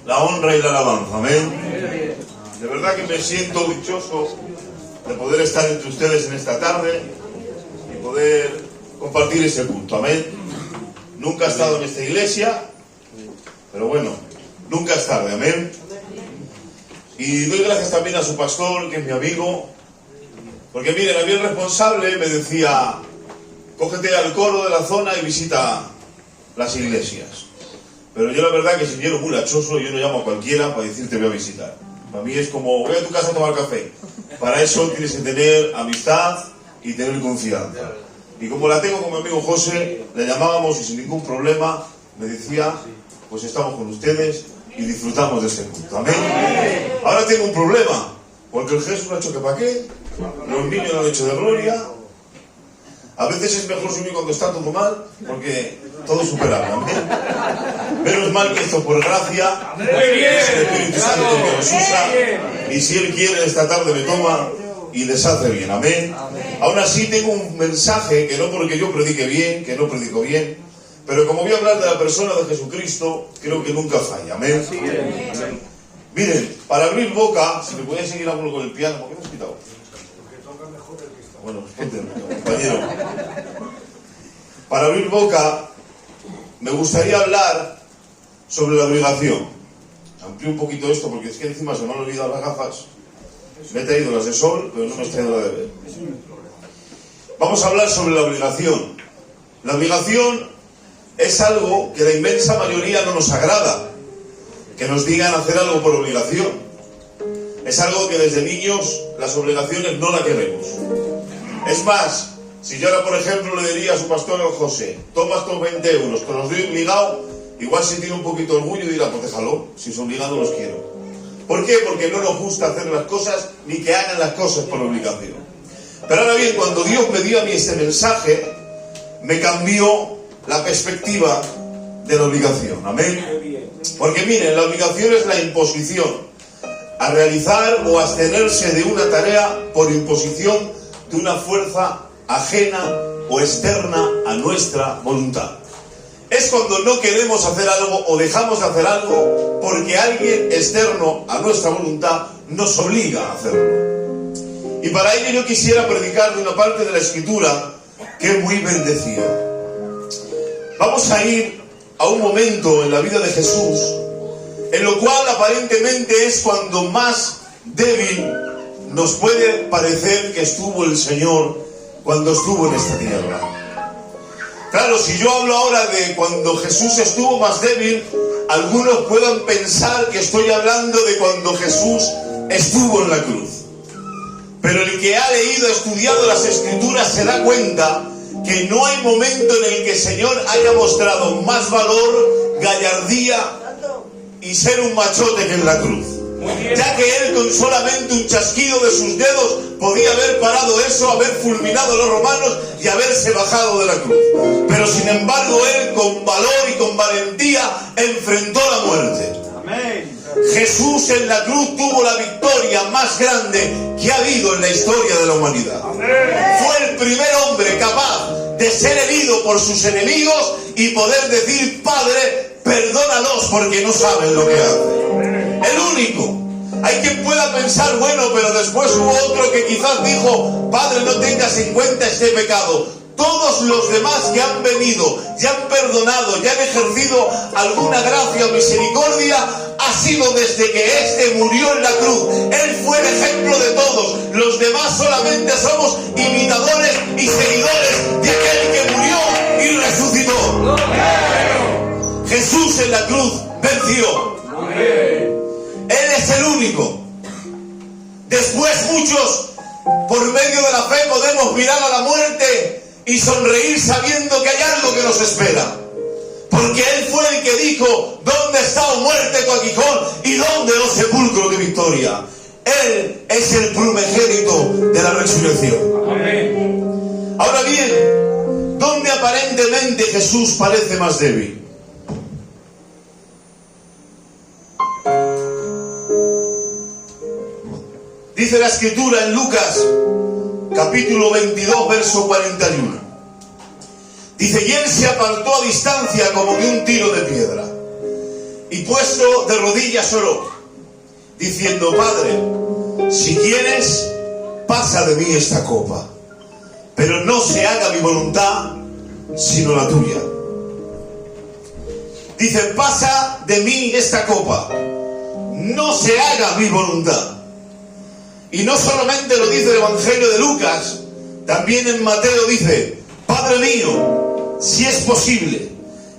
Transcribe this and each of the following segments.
La honra y la alabanza, amén. De verdad que me siento dichoso de poder estar entre ustedes en esta tarde y poder compartir ese culto, amén. Nunca he estado en esta iglesia, pero bueno, nunca es tarde, amén. Y doy gracias también a su pastor, que es mi amigo, porque miren, había el responsable, me decía, cógete al coro de la zona y visita las iglesias. Pero yo la verdad que si quiero muy lachoso, yo no llamo a cualquiera para decirte voy a visitar. Para mí es como, voy a tu casa a tomar café. Para eso tienes que tener amistad y tener confianza. Y como la tengo con mi amigo José, le llamábamos y sin ningún problema me decía, pues estamos con ustedes y disfrutamos de este culto. Amén. Ahora tengo un problema, porque el Jesús no ha hecho que para qué, los niños lo han hecho de gloria. A veces es mejor subir cuando está todo mal, porque todo es superable, amén. Menos mal que esto por gracia, es el Espíritu Santo que nos usa, y si Él quiere esta tarde me toma y les hace bien, amén. Aún así tengo un mensaje, que no porque yo predique bien, que no predico bien, pero como voy a hablar de la persona de Jesucristo, creo que nunca falla, amén. Miren, para abrir boca, si me podéis seguir alguno con el piano, ¿por qué me has quitado? Bueno, compañero. Para abrir boca, me gustaría hablar sobre la obligación. Amplío un poquito esto porque es que encima se me han olvidado las gafas. Me he traído las de sol, pero no me he traído la de ver. Vamos a hablar sobre la obligación. La obligación es algo que la inmensa mayoría no nos agrada. Que nos digan hacer algo por obligación. Es algo que desde niños las obligaciones no la queremos. Es más, si yo ahora, por ejemplo, le diría a su pastor, el José, toma estos 20 euros, te los doy obligado, igual si tiene un poquito de orgullo y dirá, pues déjalo, si es obligado los quiero. ¿Por qué? Porque no nos gusta hacer las cosas ni que hagan las cosas por obligación. Pero ahora bien, cuando Dios me dio a mí este mensaje, me cambió la perspectiva de la obligación. Amén. Porque miren, la obligación es la imposición a realizar o abstenerse de una tarea por imposición de una fuerza ajena o externa a nuestra voluntad. Es cuando no queremos hacer algo o dejamos de hacer algo porque alguien externo a nuestra voluntad nos obliga a hacerlo. Y para ello yo quisiera predicar de una parte de la Escritura que es muy bendecida. Vamos a ir a un momento en la vida de Jesús en lo cual aparentemente es cuando más débil nos puede parecer que estuvo el Señor cuando estuvo en esta tierra. Claro, si yo hablo ahora de cuando Jesús estuvo más débil, algunos puedan pensar que estoy hablando de cuando Jesús estuvo en la cruz. Pero el que ha leído, estudiado las Escrituras se da cuenta que no hay momento en el que el Señor haya mostrado más valor, gallardía y ser un machote que en la cruz. Ya que Él con solamente un chasquido de sus dedos podía haber parado eso, haber fulminado a los romanos y haberse bajado de la cruz. Pero sin embargo Él con valor y con valentía enfrentó la muerte. Amén. Jesús en la cruz tuvo la victoria más grande que ha habido en la historia de la humanidad. Amén. Fue el primer hombre capaz de ser herido por sus enemigos y poder decir, Padre, perdónalos porque no saben lo que hacen. El único. Hay quien pueda pensar, bueno, pero después hubo otro que quizás dijo, Padre, no tengas en cuenta este pecado. Todos los demás que han venido, ya han perdonado, ya han ejercido alguna gracia o misericordia, ha sido desde que éste murió en la cruz. Él fue el ejemplo de todos. Los demás solamente somos imitadores y seguidores de aquel que murió y resucitó. Jesús en la cruz venció. Él es el único. Después muchos, por medio de la fe, podemos mirar a la muerte y sonreír sabiendo que hay algo que nos espera. Porque Él fue el que dijo, ¿dónde está, oh muerte, tu aguijón? ¿Y dónde, oh sepulcro, de victoria? Él es el primogénito de la resurrección. Amén. Ahora bien, ¿dónde aparentemente Jesús parece más débil? Dice la Escritura en Lucas, capítulo 22, verso 41. Dice, y él se apartó a distancia como de un tiro de piedra. y puesto de rodillas oró, diciendo: Padre, si quieres, pasa de mí esta copa, pero no se haga mi voluntad, sino la tuya. Dice: pasa de mí esta copa, no se haga mi voluntad. Y no solamente lo dice el Evangelio de Lucas, también en Mateo dice: Padre mío, si es posible,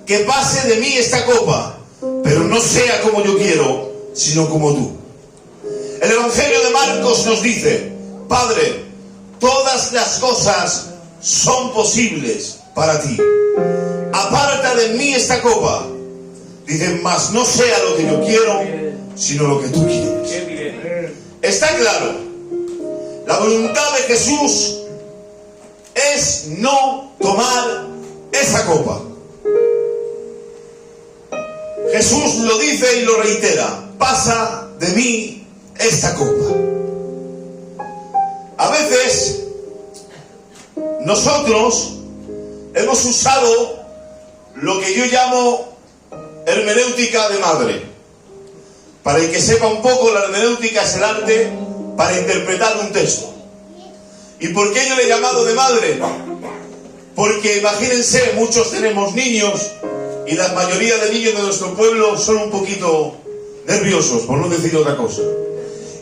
que pase de mí esta copa, pero no sea como yo quiero, sino como tú. El Evangelio de Marcos nos dice: Padre, todas las cosas son posibles para ti. Aparta de mí esta copa. Dice: mas no sea lo que yo quiero, sino lo que tú quieres. Está claro. La voluntad de Jesús es no tomar esa copa. Jesús lo dice y lo reitera: pasa de mí esta copa. A veces nosotros hemos usado lo que yo llamo hermenéutica de madre. Para el que sepa un poco, la hermenéutica es el arte para interpretar un texto. ¿Y por qué yo le he llamado de madre? Porque imagínense, muchos tenemos niños y la mayoría de niños de nuestro pueblo son un poquito nerviosos, por no decir otra cosa.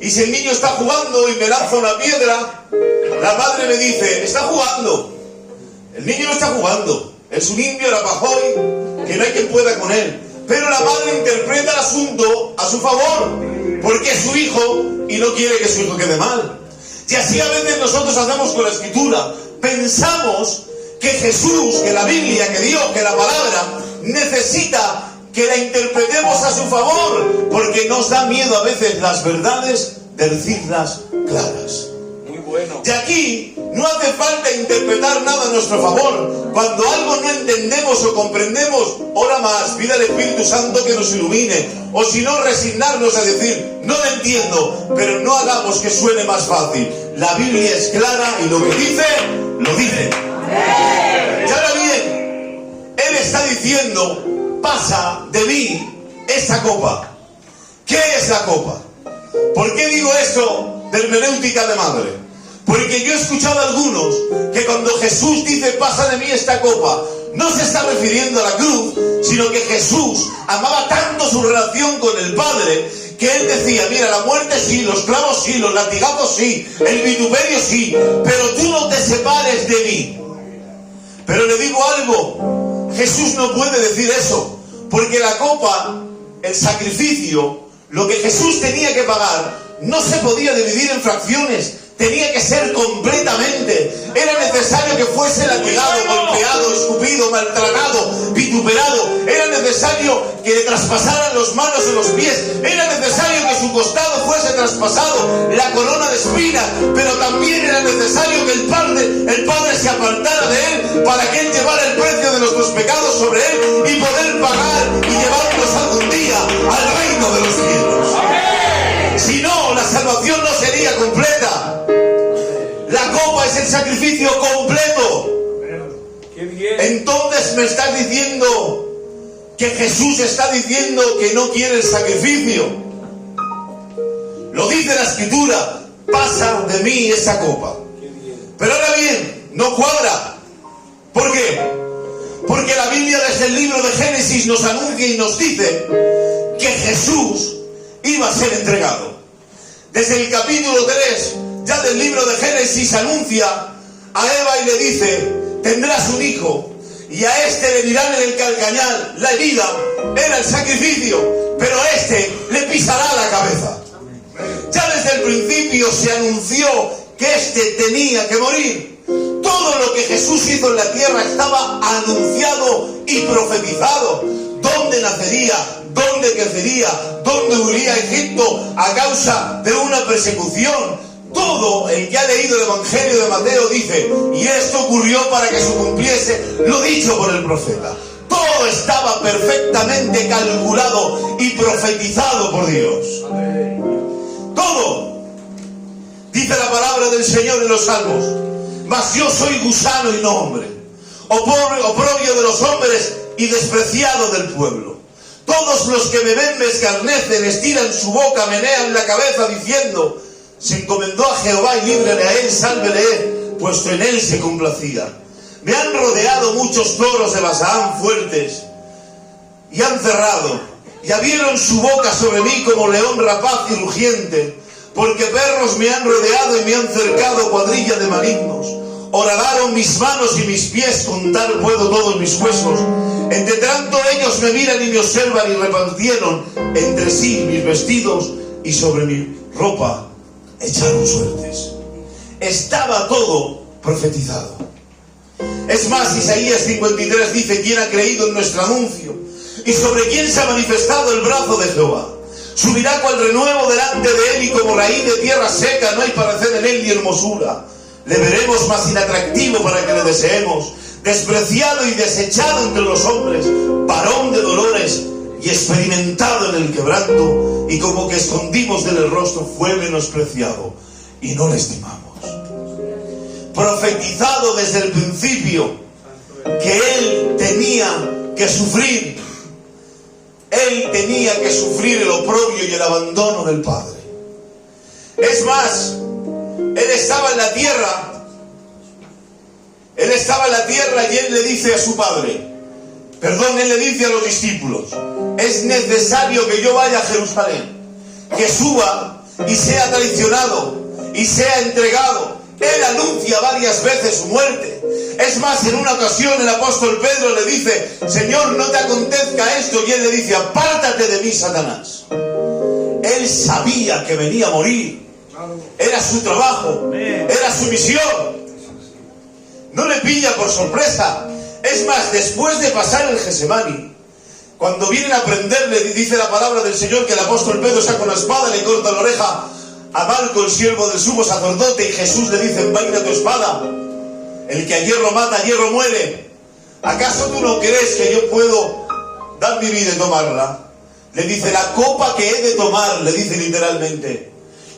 Y si el niño está jugando y me lanza una piedra, la madre me dice: está jugando. El niño no está jugando, es un indio rapajoy que no hay quien pueda con él. Pero la madre interpreta el asunto a su favor, porque es su hijo y no quiere que su hijo quede mal. Y así a veces nosotros hacemos con la Escritura. Pensamos que Jesús, que la Biblia, que Dios, que la palabra necesita que la interpretemos a su favor, porque nos da miedo a veces las verdades de decirlas claras. Muy bueno. Y aquí no hace falta interpretar nada a nuestro favor. Cuando algo no entendemos o comprendemos, ora más, pide al Espíritu Santo que nos ilumine. O si no, resignarnos a decir: no lo entiendo, pero no hagamos que suene más fácil. La Biblia es clara y lo que dice, lo dice. Y ahora bien, Él está diciendo: pasa de mí esta copa. ¿Qué es la copa? ¿Por qué digo esto de hermenéutica de madre? Porque yo he escuchado a algunos que cuando Jesús dice: pasa de mí esta copa, no se está refiriendo a la cruz, sino que Jesús amaba tanto su relación con el Padre, que Él decía: mira, la muerte sí, los clavos sí, los latigazos sí, el vituperio sí, pero tú no te separes de mí. Pero le digo algo, Jesús no puede decir eso, porque la copa, el sacrificio, lo que Jesús tenía que pagar, no se podía dividir en fracciones. Tenía que ser completamente. Era necesario que fuese latigado, golpeado, escupido, maltratado, vituperado. Era necesario que le traspasaran los manos y los pies. Era necesario que su costado fuese traspasado, la corona de espinas. Pero también era necesario que el Padre se apartara de él, para que él llevara el precio de nuestros pecados sobre él y poder pagar y llevarnos algún día al reino de los cielos. Si no, la salvación no sería completa. La copa es el sacrificio completo. Entonces me estás diciendo que Jesús está diciendo que no quiere el sacrificio. Lo dice la Escritura: pasa de mí esa copa. Pero ahora bien, no cuadra. ¿Por qué? Porque la Biblia desde el libro de Génesis nos anuncia y nos dice que Jesús iba a ser entregado. Desde el capítulo 3 ya del libro de Génesis anuncia a Eva y le dice: tendrás un hijo, y a este le dirán en el calcañar. La herida era el sacrificio, pero a este le pisará la cabeza. Ya desde el principio se anunció que este tenía que morir. Todo lo que Jesús hizo en la tierra estaba anunciado y profetizado. ¿Dónde nacería? ¿Dónde crecería? ¿Dónde huiría a Egipto a causa de una persecución? Todo el que ha leído el Evangelio de Mateo dice: y esto ocurrió para que se cumpliese lo dicho por el profeta. Todo estaba perfectamente calculado y profetizado por Dios. Todo. Dice la palabra del Señor en los Salmos: mas yo soy gusano y no hombre, oprobio de los hombres y despreciado del pueblo. Todos los que me ven me escarnecen, estiran su boca, menean la cabeza diciendo: se encomendó a Jehová y líbrele a él, sálvele, puesto en él se complacía. Me han rodeado muchos toros de Basaán fuertes, y han cerrado, y abrieron su boca sobre mí como león rapaz y rugiente, porque perros me han rodeado y me han cercado cuadrilla de malignos. Horadaron mis manos y mis pies, contar puedo todos mis huesos. Entre tanto ellos me miran y me observan, y repartieron entre sí mis vestidos, y sobre mi ropa echaron suertes. Estaba todo profetizado. Es más, Isaías 53 dice: ¿quién ha creído en nuestro anuncio? ¿Y sobre quién se ha manifestado el brazo de Jehová? Subirá cual renuevo delante de él, y como raíz de tierra seca no hay parecer en él ni hermosura. Le veremos más inatractivo para que le deseemos, despreciado y desechado entre los hombres, varón de dolores y experimentado en el quebranto, y como que escondimos de él el rostro, fue menospreciado y no le estimamos. Profetizado desde el principio que él tenía que sufrir. Él tenía que sufrir el oprobio y el abandono del Padre. Es más, él estaba en la tierra. Él estaba en la tierra y él le dice a su Padre, él le dice a los discípulos: es necesario que yo vaya a Jerusalén, que suba y sea traicionado y sea entregado. Él anuncia varias veces su muerte. Es más, en una ocasión el apóstol Pedro le dice: Señor, no te acontezca esto. Y él le dice: apártate de mí, Satanás. Él sabía que venía a morir. Era su trabajo, era su misión. No le pilla por sorpresa. Es más, después de pasar el Getsemaní, cuando vienen a prenderle, dice la palabra del Señor que el apóstol Pedro saca una espada y le corta la oreja a Malco, el siervo del sumo sacerdote, y Jesús le dice: envaina tu espada. El que a hierro mata, a hierro muere. ¿Acaso tú no crees que yo puedo dar mi vida y tomarla? Le dice: la copa que he de tomar, le dice literalmente,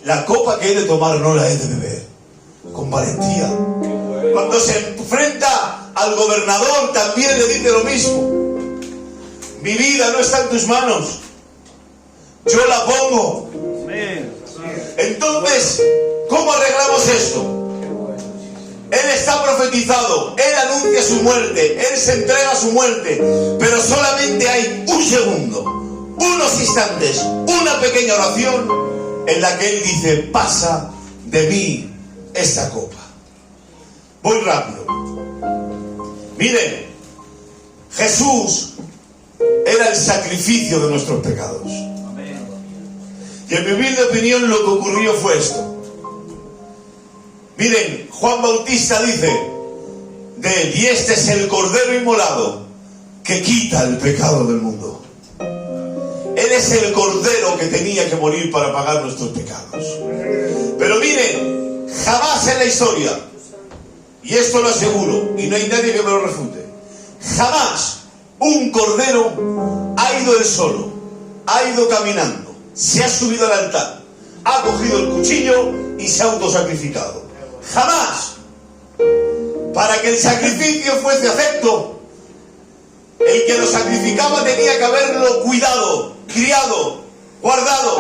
la copa que he de tomar no la he de beber. Con valentía. Cuando se enfrenta al gobernador también le dice lo mismo: mi vida no está en tus manos, yo la pongo. Entonces, ¿cómo arreglamos esto? Él está profetizado, él anuncia su muerte, él se entrega a su muerte, pero solamente hay un segundo, unos instantes, una pequeña oración en la que él dice: pasa de mí esta copa. Voy rápido. Miren, Jesús era el sacrificio de nuestros pecados. Y en mi humilde opinión lo que ocurrió fue esto. Miren, Juan Bautista dice de él: y este es el Cordero inmolado que quita el pecado del mundo. Él es el Cordero que tenía que morir para pagar nuestros pecados. Pero miren, jamás en la historia, y esto lo aseguro, y no hay nadie que me lo refute, jamás un Cordero ha ido él solo, ha ido caminando, se ha subido al altar, ha cogido el cuchillo y se ha autosacrificado. Jamás. Para que el sacrificio fuese acepto, el que lo sacrificaba tenía que haberlo cuidado, criado, guardado,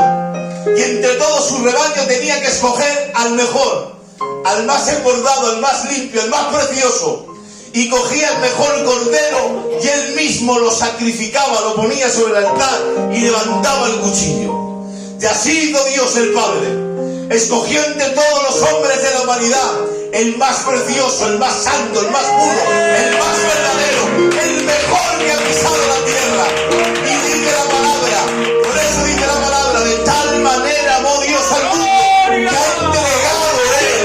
y entre todo su rebaño tenía que escoger al mejor, al más engordado, al más limpio, al más precioso, y cogía el mejor cordero y él mismo lo sacrificaba, lo ponía sobre el altar y levantaba el cuchillo. Y así hizo Dios el Padre. Escogió entre todos los hombres de la humanidad el más precioso, el más santo, el más puro, el más verdadero, el mejor que ha pisado la tierra. Y dice la palabra, por eso dice la palabra: de tal manera amó Dios al mundo que ha entregado él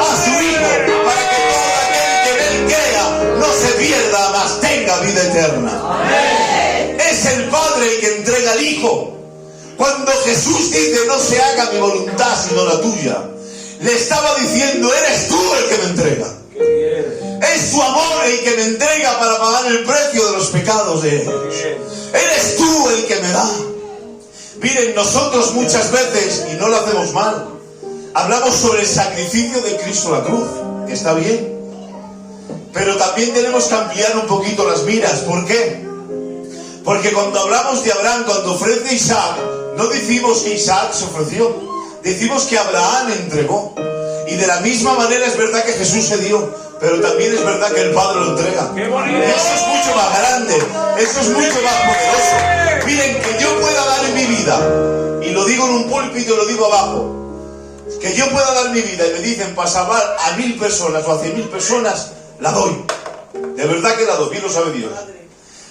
a su Hijo, para que todo aquel que en él crea no se pierda, mas tenga vida eterna. Amén. Es el Padre el que entrega al Hijo. Cuando Jesús dice: no se haga mi voluntad sino la tuya, le estaba diciendo: eres tú el que me entrega. Es tu amor el que me entrega para pagar el precio de los pecados de ellos. Eres tú el que me da. Miren, nosotros muchas veces, y no lo hacemos mal, hablamos sobre el sacrificio de Cristo en la cruz, que está bien, pero también tenemos que ampliar un poquito las miras. ¿Por qué? Porque cuando hablamos de Abraham, cuando ofrece Isaac, no decimos que Isaac se ofreció, decimos que Abraham entregó. Y de la misma manera es verdad que Jesús se dio, pero también es verdad que el Padre lo entrega. ¡Qué bonito! Eso es mucho más grande, eso es mucho más poderoso. Miren, que yo pueda dar en mi vida, y lo digo en un púlpito y lo digo abajo, que yo pueda dar mi vida y me dicen para salvar a 1000 personas o a 100.000 personas, la doy. De verdad que la doy, bien lo sabe Dios.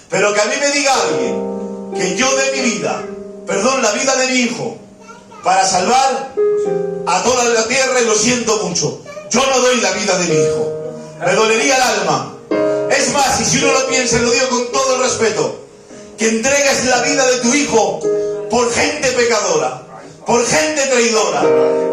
Pero que a mí me diga alguien que yo dé mi vida, perdón, la vida de mi hijo, para salvar a toda la tierra, y lo siento mucho, yo no doy la vida de mi hijo. Me dolería el alma. Es más, y si uno lo piensa, lo digo con todo el respeto, que entregues la vida de tu hijo por gente pecadora, por gente traidora,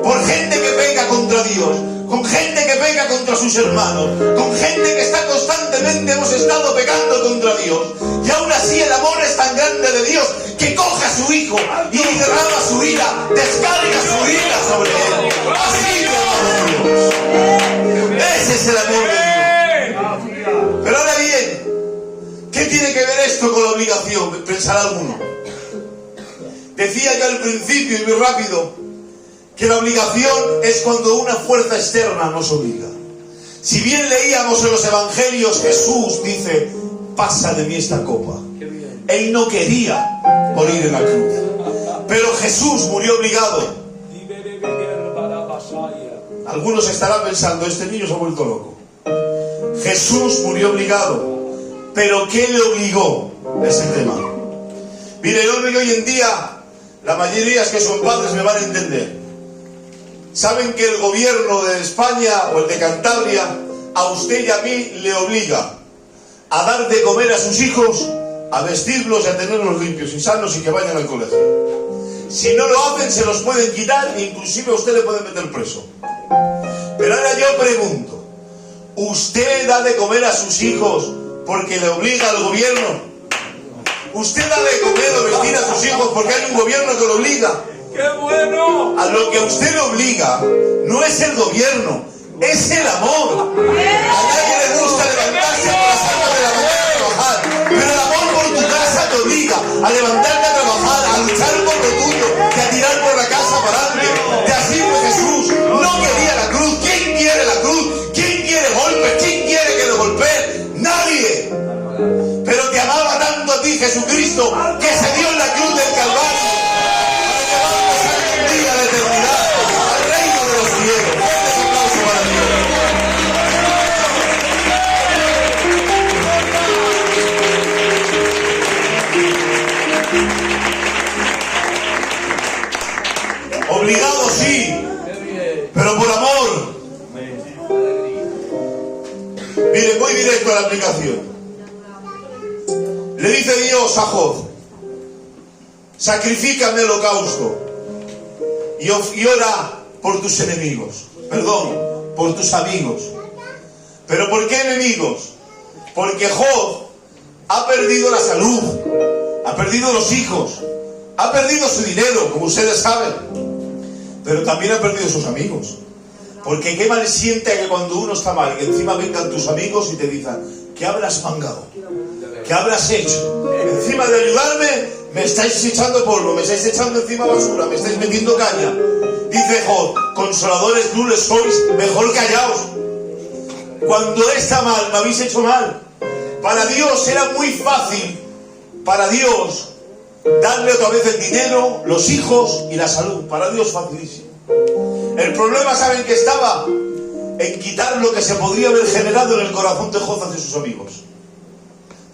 por gente que peca contra Dios, con gente que peca contra sus hermanos, con gente que está constantemente, hemos estado pecando contra Dios, y aún así el amor es tan grande de Dios que coge a su hijo y derrama su ira, descarga su ira sobre él. Así es el amor de Dios. Ese es el amor de Dios. Pero ahora bien, ¿qué tiene que ver esto con la obligación? Pensará alguno. Decía yo al principio, y muy rápido, que la obligación es cuando una fuerza externa nos obliga. Si bien leíamos en los evangelios, Jesús dice, pasa de mí esta copa. Él no quería morir en la cruz, pero Jesús murió obligado. Algunos estarán pensando, este niño se ha vuelto loco. Jesús murió obligado, pero ¿qué le obligó? Es el tema. Mire, hoy en día, la mayoría que son padres me van a entender. Saben que el gobierno de España o el de Cantabria a usted y a mí le obliga a dar de comer a sus hijos, a vestirlos y a tenerlos limpios y sanos y que vayan al colegio. Si no lo hacen, se los pueden quitar e inclusive a usted le pueden meter preso. Pero ahora yo pregunto, ¿usted da de comer a sus hijos porque le obliga al gobierno? ¿Usted da de comer o vestir a sus hijos porque hay un gobierno que lo obliga? ¡Qué bueno! A lo que a usted le obliga no es el gobierno, es el amor. A nadie le gusta levantarse por las horas de la mañana a trabajar, pero el amor por tu casa te obliga a levantarte a trabajar, a luchar por lo tuyo y a tirar por la casa para adelante. Y así fue Jesús. No quería la cruz. ¿Quién quiere la cruz? ¿Quién quiere golpes? ¿Quién quiere que le golpeen? Nadie. Pero te amaba tanto a ti Jesucristo que se dio en la cruz del Calvario para llevarnos algún día de eternidad al reino de los cielos. Un aplauso para Dios. Obligado sí, pero por amor. Miren, voy directo a la aplicación. Le dice Dios a Job, sacrifícame el holocausto y ora por tus enemigos, perdón, por tus amigos. ¿Pero por qué enemigos? Porque Job ha perdido la salud, ha perdido los hijos, ha perdido su dinero, como ustedes saben, pero también ha perdido sus amigos. Porque qué mal siente que cuando uno está mal, que encima vengan tus amigos y te digan, ¿qué habrás mangado? ¿Qué habrás hecho? Encima de ayudarme, me estáis echando polvo, me estáis echando encima basura, me estáis metiendo caña. Dice Job, consoladores nules sois, mejor callaos. Cuando está mal, me habéis hecho mal. Para Dios era muy fácil, para Dios, darle otra vez el dinero, los hijos y la salud. Para Dios facilísimo. El problema, ¿saben qué estaba? En quitar lo que se podría haber generado en el corazón de Job hacia sus amigos.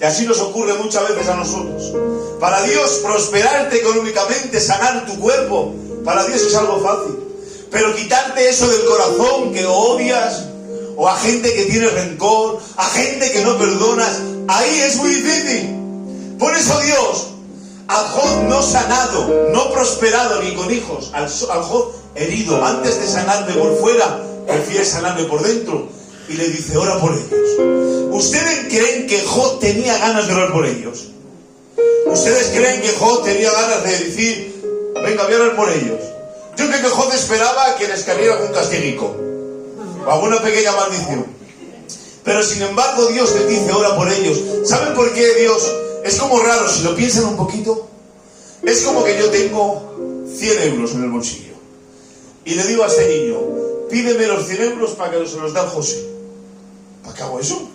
Y así nos ocurre muchas veces a nosotros. Para Dios, prosperarte económicamente, sanar tu cuerpo, para Dios es algo fácil. Pero quitarte eso del corazón que odias, o a gente que tiene rencor, a gente que no perdonas, ahí es muy difícil. Por eso Dios, al Job no sanado, no prosperado ni con hijos, al Job herido, antes de sanarme por fuera, prefiere sanarme por dentro. Y le dice, ora por ellos. ¿Ustedes creen que Job tenía ganas de orar por ellos? ¿Ustedes creen que Job tenía ganas de decir, venga, voy a orar por ellos? Yo creo que Job esperaba que les cayera un castiguico, o alguna pequeña maldición. Pero sin embargo Dios les dice, ora por ellos. ¿Saben por qué Dios Es como raro, si lo piensan un poquito, es como que yo tengo 100 euros en el bolsillo y le digo a este niño, pídeme los 100 euros para que se los dé a José. ¿Para qué hago eso?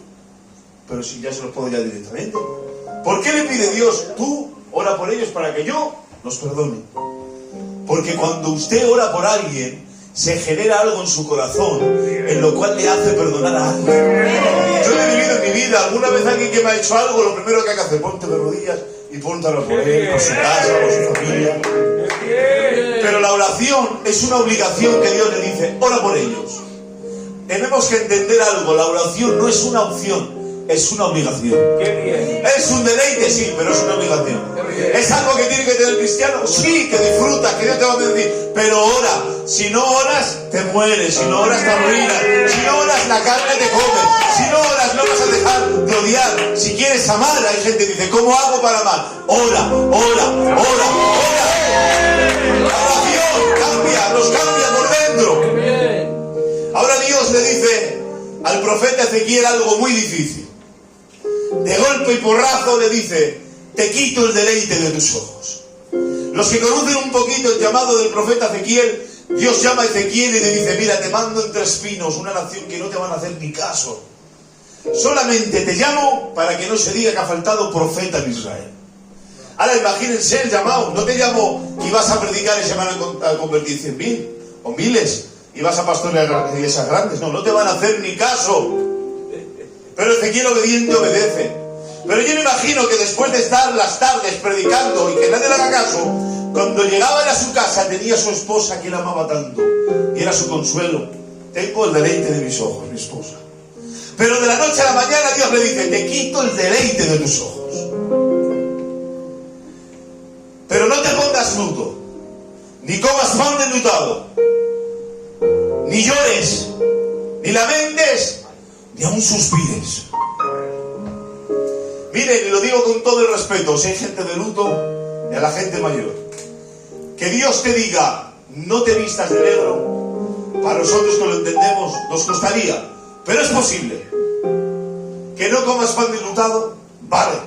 Pero si ya se los puedo ya directamente. ¿Por qué le pide Dios? Tú ora por ellos para que yo los perdone. Porque cuando usted ora por alguien, se genera algo en su corazón, en lo cual le hace perdonar a alguien. Yo he vivido en mi vida, alguna vez alguien que me ha hecho algo, lo primero que hay que hacer, ponte de rodillas y ponte a orar por él, por su casa, por su familia. Pero la oración es una obligación que Dios le dice, ora por ellos. Tenemos que entender algo, la oración no es una opción, es una obligación. Es un deleite, sí, pero es una obligación. ¿Es algo que tiene que tener el cristiano? Sí, que disfruta, que Dios te va a bendecir. Pero ora. Si no oras, te mueres. Si no oras, te arruinas. Si no oras, la carne te come. Si no oras, no vas a dejar de odiar. Si quieres amar, hay gente que dice, ¿cómo hago para amar? Ora, ora, ora, ora. La oración cambia, nos cambia por dentro. Ahora Dios le dice al profeta Ezequiel algo muy difícil. De golpe y porrazo le dice, te quito el deleite de tus ojos. Los que conocen un poquito el llamado del profeta Ezequiel, Dios llama a Ezequiel y le dice, mira, te mando entre espinos, una nación que no te van a hacer ni caso. Solamente te llamo para que no se diga que ha faltado profeta en Israel. Ahora imagínense el llamado, no te llamo que ibas a predicar y se van a convertir 100.000 o miles, y vas a pastorear iglesias grandes, no te van a hacer ni caso. Pero Ezequiel obediente obedece. Pero yo me imagino que después de estar las tardes predicando y que nadie le haga caso, cuando llegaba él a su casa tenía a su esposa que él amaba tanto y era su consuelo. Tengo el deleite de mis ojos, mi esposa. Pero de la noche a la mañana Dios le dice, te quito el deleite de tus ojos. Pero no te pongas luto, ni comas pan desnudado, ni llores, ni lamentes, ni aún suspires. Miren, y lo digo con todo el respeto, si hay gente de luto y a la gente mayor, que Dios te diga, no te vistas de negro, para nosotros que lo entendemos nos costaría, pero es posible. Que no comas pan enlutado, vale,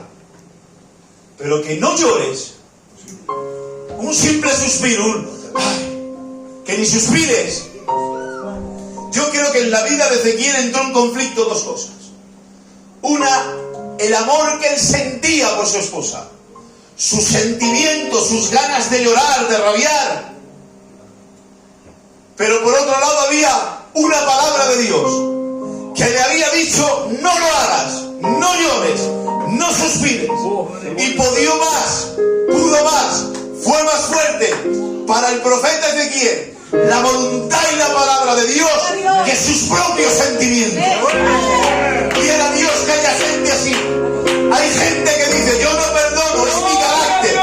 pero que no llores, un simple suspiro, que ni suspires. Yo creo que en la vida de Ezequiel entró en conflicto dos cosas. Una, el amor que él sentía por su esposa, sus sentimientos, sus ganas de llorar, de rabiar. Pero por otro lado había una palabra de Dios que le había dicho, no lo hagas, no llores, no suspires. Y pudo más, fue más fuerte para el profeta Ezequiel la voluntad y la palabra de Dios que sus propios sentimientos. Y era Dios que haya gente así. Hay gente que dice, yo no perdono, es mi carácter,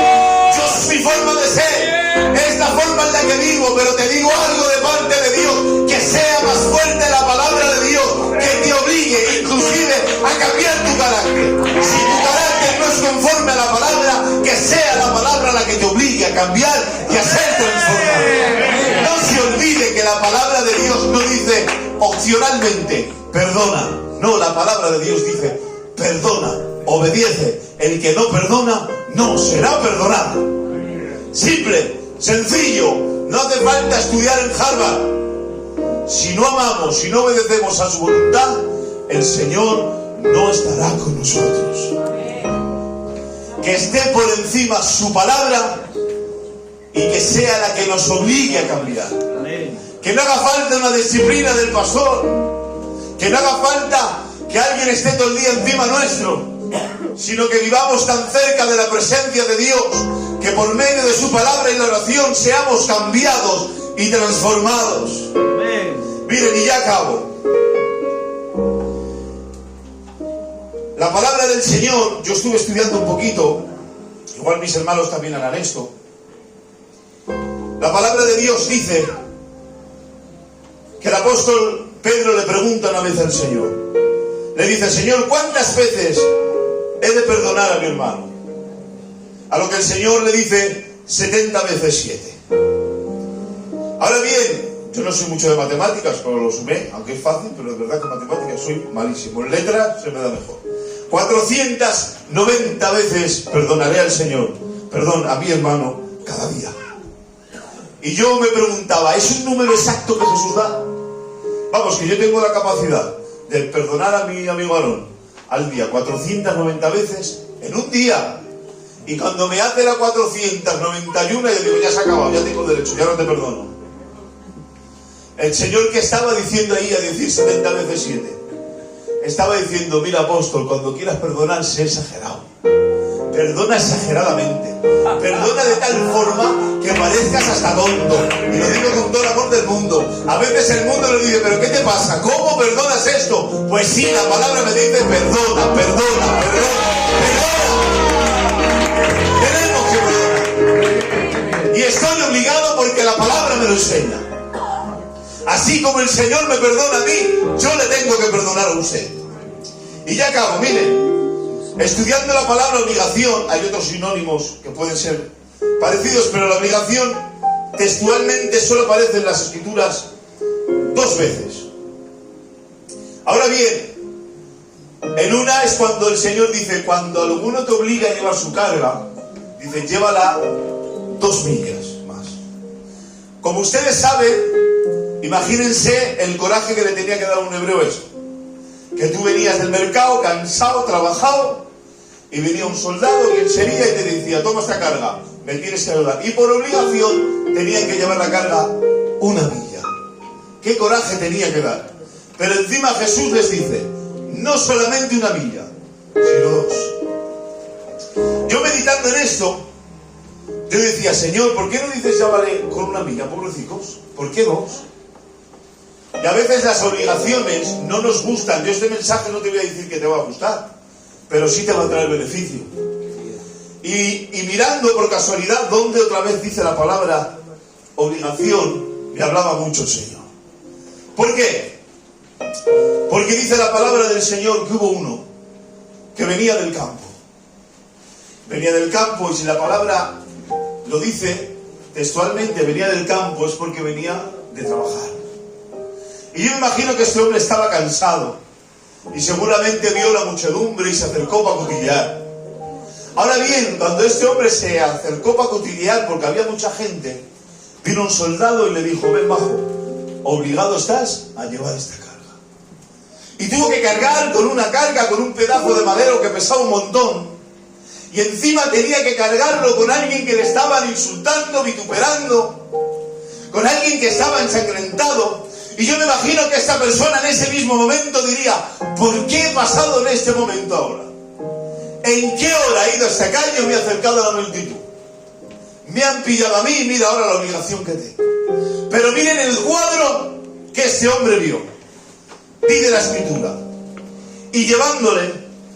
es mi forma de ser, es la forma en la que vivo, pero te digo algo de parte de Dios, que sea más fuerte la palabra de Dios, que te obligue inclusive a cambiar tu carácter. Si tu carácter no es conforme a la palabra, que sea la palabra la que te obligue a cambiar y a ser transformado. No se olvide que la palabra de Dios no dice opcionalmente, perdona. No, la palabra de Dios dice, perdona, obedece. El que no perdona, no será perdonado. Simple, sencillo, no hace falta estudiar en Harvard. Si no amamos, si no obedecemos a su voluntad, el Señor no estará con nosotros. Que esté por encima su palabra y que sea la que nos obligue a cambiar. Que no haga falta una disciplina del pastor, que no haga falta que alguien esté todo el día encima nuestro, sino que vivamos tan cerca de la presencia de Dios, que por medio de su palabra y la oración seamos cambiados y transformados. Miren, y ya acabo. La palabra del Señor, yo estuve estudiando un poquito, igual mis hermanos también harán esto. La palabra de Dios dice que el apóstol Pedro le pregunta una vez al Señor. Le dice, Señor, ¿cuántas veces he de perdonar a mi hermano? A lo que el Señor le dice, 70 veces 7. Ahora bien, yo no soy mucho de matemáticas, pero lo sumé, aunque es fácil, pero es verdad que en matemáticas soy malísimo. En letras se me da mejor. 490 veces perdonaré al Señor, perdón, a mi hermano, cada día. Y yo me preguntaba, ¿es un número exacto que Jesús da? Vamos, que yo tengo la capacidad de perdonar a mi amigo Aarón al día 490 veces en un día. Y cuando me hace la 491, yo digo, ya se ha acabado, ya tengo derecho, ya no te perdono. El Señor que estaba diciendo ahí a decir 70 veces 7, estaba diciendo, mira apóstol, cuando quieras perdonar, sé exagerado. Perdona exageradamente. Perdona de tal forma que parezcas hasta tonto. Y lo digo con todo el amor del mundo. A veces el mundo le dice, ¿pero qué te pasa? ¿Cómo perdonas esto? Pues sí, la palabra me dice, perdona, perdona, perdona, perdona. Tenemos que perdonar. Y estoy obligado porque la palabra me lo enseña. Así como el Señor me perdona a mí, yo le tengo que perdonar a usted. Y ya acabo, miren. Estudiando la palabra obligación, hay otros sinónimos que pueden ser parecidos, pero la obligación textualmente solo aparece en las Escrituras 2 veces. Ahora bien, en una es cuando el Señor dice, cuando alguno te obliga a llevar su carga, dice, llévala 2 millas más. Como ustedes saben, imagínense el coraje que le tenía que dar a un hebreo eso. Que tú venías del mercado, cansado, trabajado, y venía un soldado, quien sería, y te decía, toma esta carga, me tienes que ayudar. Y por obligación tenían que llevar la carga 1 milla. ¿Qué coraje tenía que dar? Pero encima Jesús les dice, no solamente 1 milla, sino 2. Yo meditando en esto, yo decía, Señor, ¿por qué no dices ya vale con 1 milla, pobrecicos? ¿Por qué 2? Y a veces las obligaciones no nos gustan. Yo este mensaje no te voy a decir que te va a gustar, pero sí te va a traer beneficio. Y mirando por casualidad donde otra vez dice la palabra obligación, me hablaba mucho el Señor. ¿Por qué? Porque dice la palabra del Señor que hubo uno que venía del campo. Venía del campo, y si la palabra lo dice textualmente, venía del campo, es porque venía de trabajar. Y yo me imagino que este hombre estaba cansado y seguramente vio la muchedumbre y se acercó para cotillear. Ahora bien, cuando este hombre se acercó para cotillear, porque había mucha gente, vino un soldado y le dijo, ven bajo, obligado estás a llevar esta carga. Y tuvo que cargar con una carga, con un pedazo de madero que pesaba un montón, y encima tenía que cargarlo con alguien que le estaban insultando, vituperando, con alguien que estaba ensangrentado. Y yo me imagino que esta persona en ese mismo momento diría, ¿por qué he pasado en este momento ahora? ¿En qué hora he ido a esta calle y me he acercado a la multitud? Me han pillado a mí y mira ahora la obligación que tengo. Pero miren el cuadro que este hombre vio. Dice la Escritura. Y llevándole,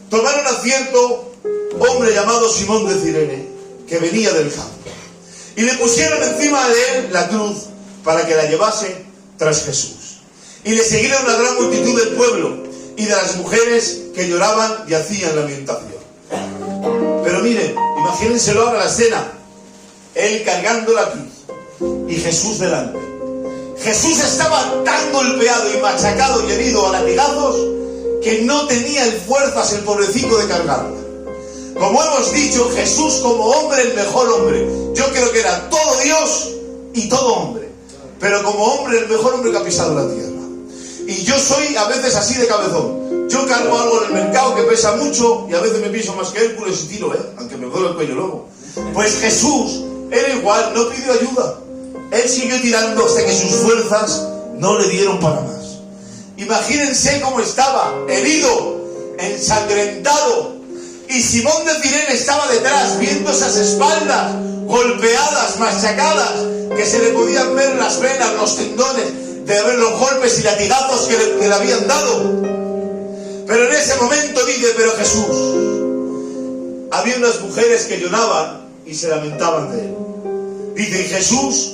tomaron a cierto hombre llamado Simón de Cirene, que venía del campo. Y le pusieron encima de él la cruz para que la llevase tras Jesús. Y le siguieron una gran multitud del pueblo y de las mujeres que lloraban y hacían lamentación. Pero miren, imagínenselo ahora la escena. Él cargando la cruz y Jesús delante. Jesús estaba tan golpeado y machacado y herido a latigazos que no tenía fuerzas el pobrecito de cargarla. Como hemos dicho, Jesús como hombre, el mejor hombre. Yo creo que era todo Dios y todo hombre. Pero como hombre, el mejor hombre que ha pisado la tierra. Y yo soy a veces así de cabezón. Yo cargo algo en el mercado que pesa mucho y a veces me piso más que Hércules y tiro, aunque me duele el cuello luego. Pues Jesús era igual, no pidió ayuda. Él siguió tirando hasta que sus fuerzas no le dieron para más. Imagínense cómo estaba, herido, ensangrentado. Y Simón de Cirene estaba detrás, viendo esas espaldas golpeadas, machacadas, que se le podían ver las venas, los tendones, de ver los golpes y latigazos que le habían dado. Pero en ese momento dice, pero Jesús, había unas mujeres que lloraban y se lamentaban de él. Dice, y Jesús,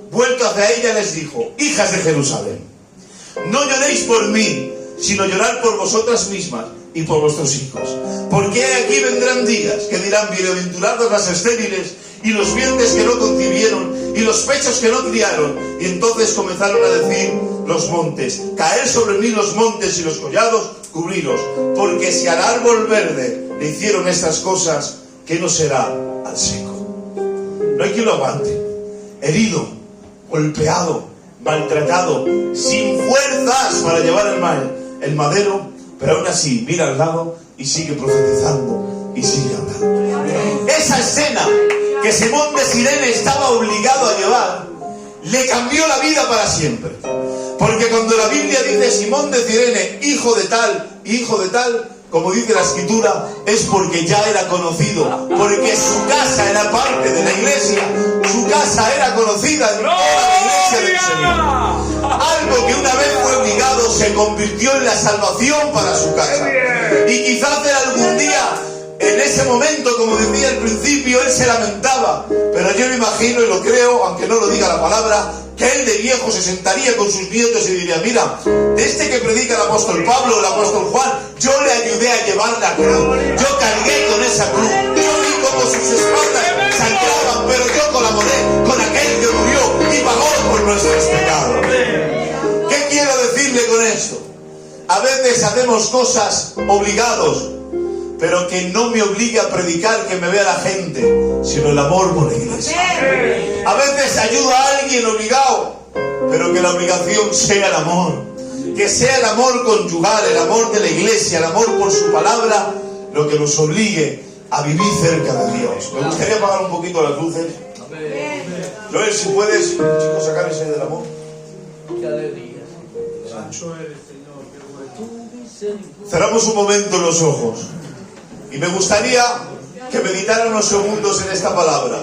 vuelto hacia ella, les dijo, hijas de Jerusalén, no lloréis por mí, sino llorar por vosotras mismas y por vuestros hijos. Porque aquí vendrán días que dirán, bienaventuradas las estériles y los vientres que no concibieron y los pechos que no criaron. Y entonces comenzaron a decir los montes, caer sobre mí los montes y los collados, cubriros, porque si al árbol verde le hicieron estas cosas, ¿qué no será al seco? No hay quien lo aguante, herido, golpeado, maltratado, sin fuerzas para llevar el madero, pero aún así mira al lado y sigue profetizando y sigue hablando. Esa escena que Simón de Cirene estaba obligado a llevar, le cambió la vida para siempre. Porque cuando la Biblia dice Simón de Cirene, hijo de tal, como dice la Escritura, es porque ya era conocido, porque su casa era parte de la iglesia, su casa era conocida en toda la iglesia del Señor. Algo que una vez fue obligado se convirtió en la salvación para su casa. Y quizás él algún día, en ese momento, como decía al principio, él se lamentaba, pero yo me imagino y lo creo, aunque no lo diga la palabra, que él de viejo se sentaría con sus nietos y diría: mira, de este que predica el apóstol Pablo o el apóstol Juan, yo le ayudé a llevar la cruz, yo cargué con esa cruz, yo vi cómo sus espaldas sangraban, pero yo colaboré con aquel que murió y pagó por nuestros pecados. ¿Qué quiero decirle con esto? A veces hacemos cosas obligados, pero que no me obligue a predicar que me vea la gente, sino el amor por la iglesia. A veces ayudo a alguien obligado, pero que la obligación sea el amor, que sea el amor conyugal, el amor de la iglesia, el amor por su palabra, lo que nos obligue a vivir cerca de Dios. Me gustaría apagar un poquito las luces. Joel, si puedes, chicos, sacar ese del amor. Cerramos un momento los ojos y me gustaría que meditaran unos segundos en esta palabra,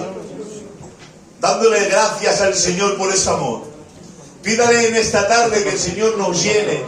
dándole gracias al Señor por ese amor. Pídale en esta tarde que el Señor nos llene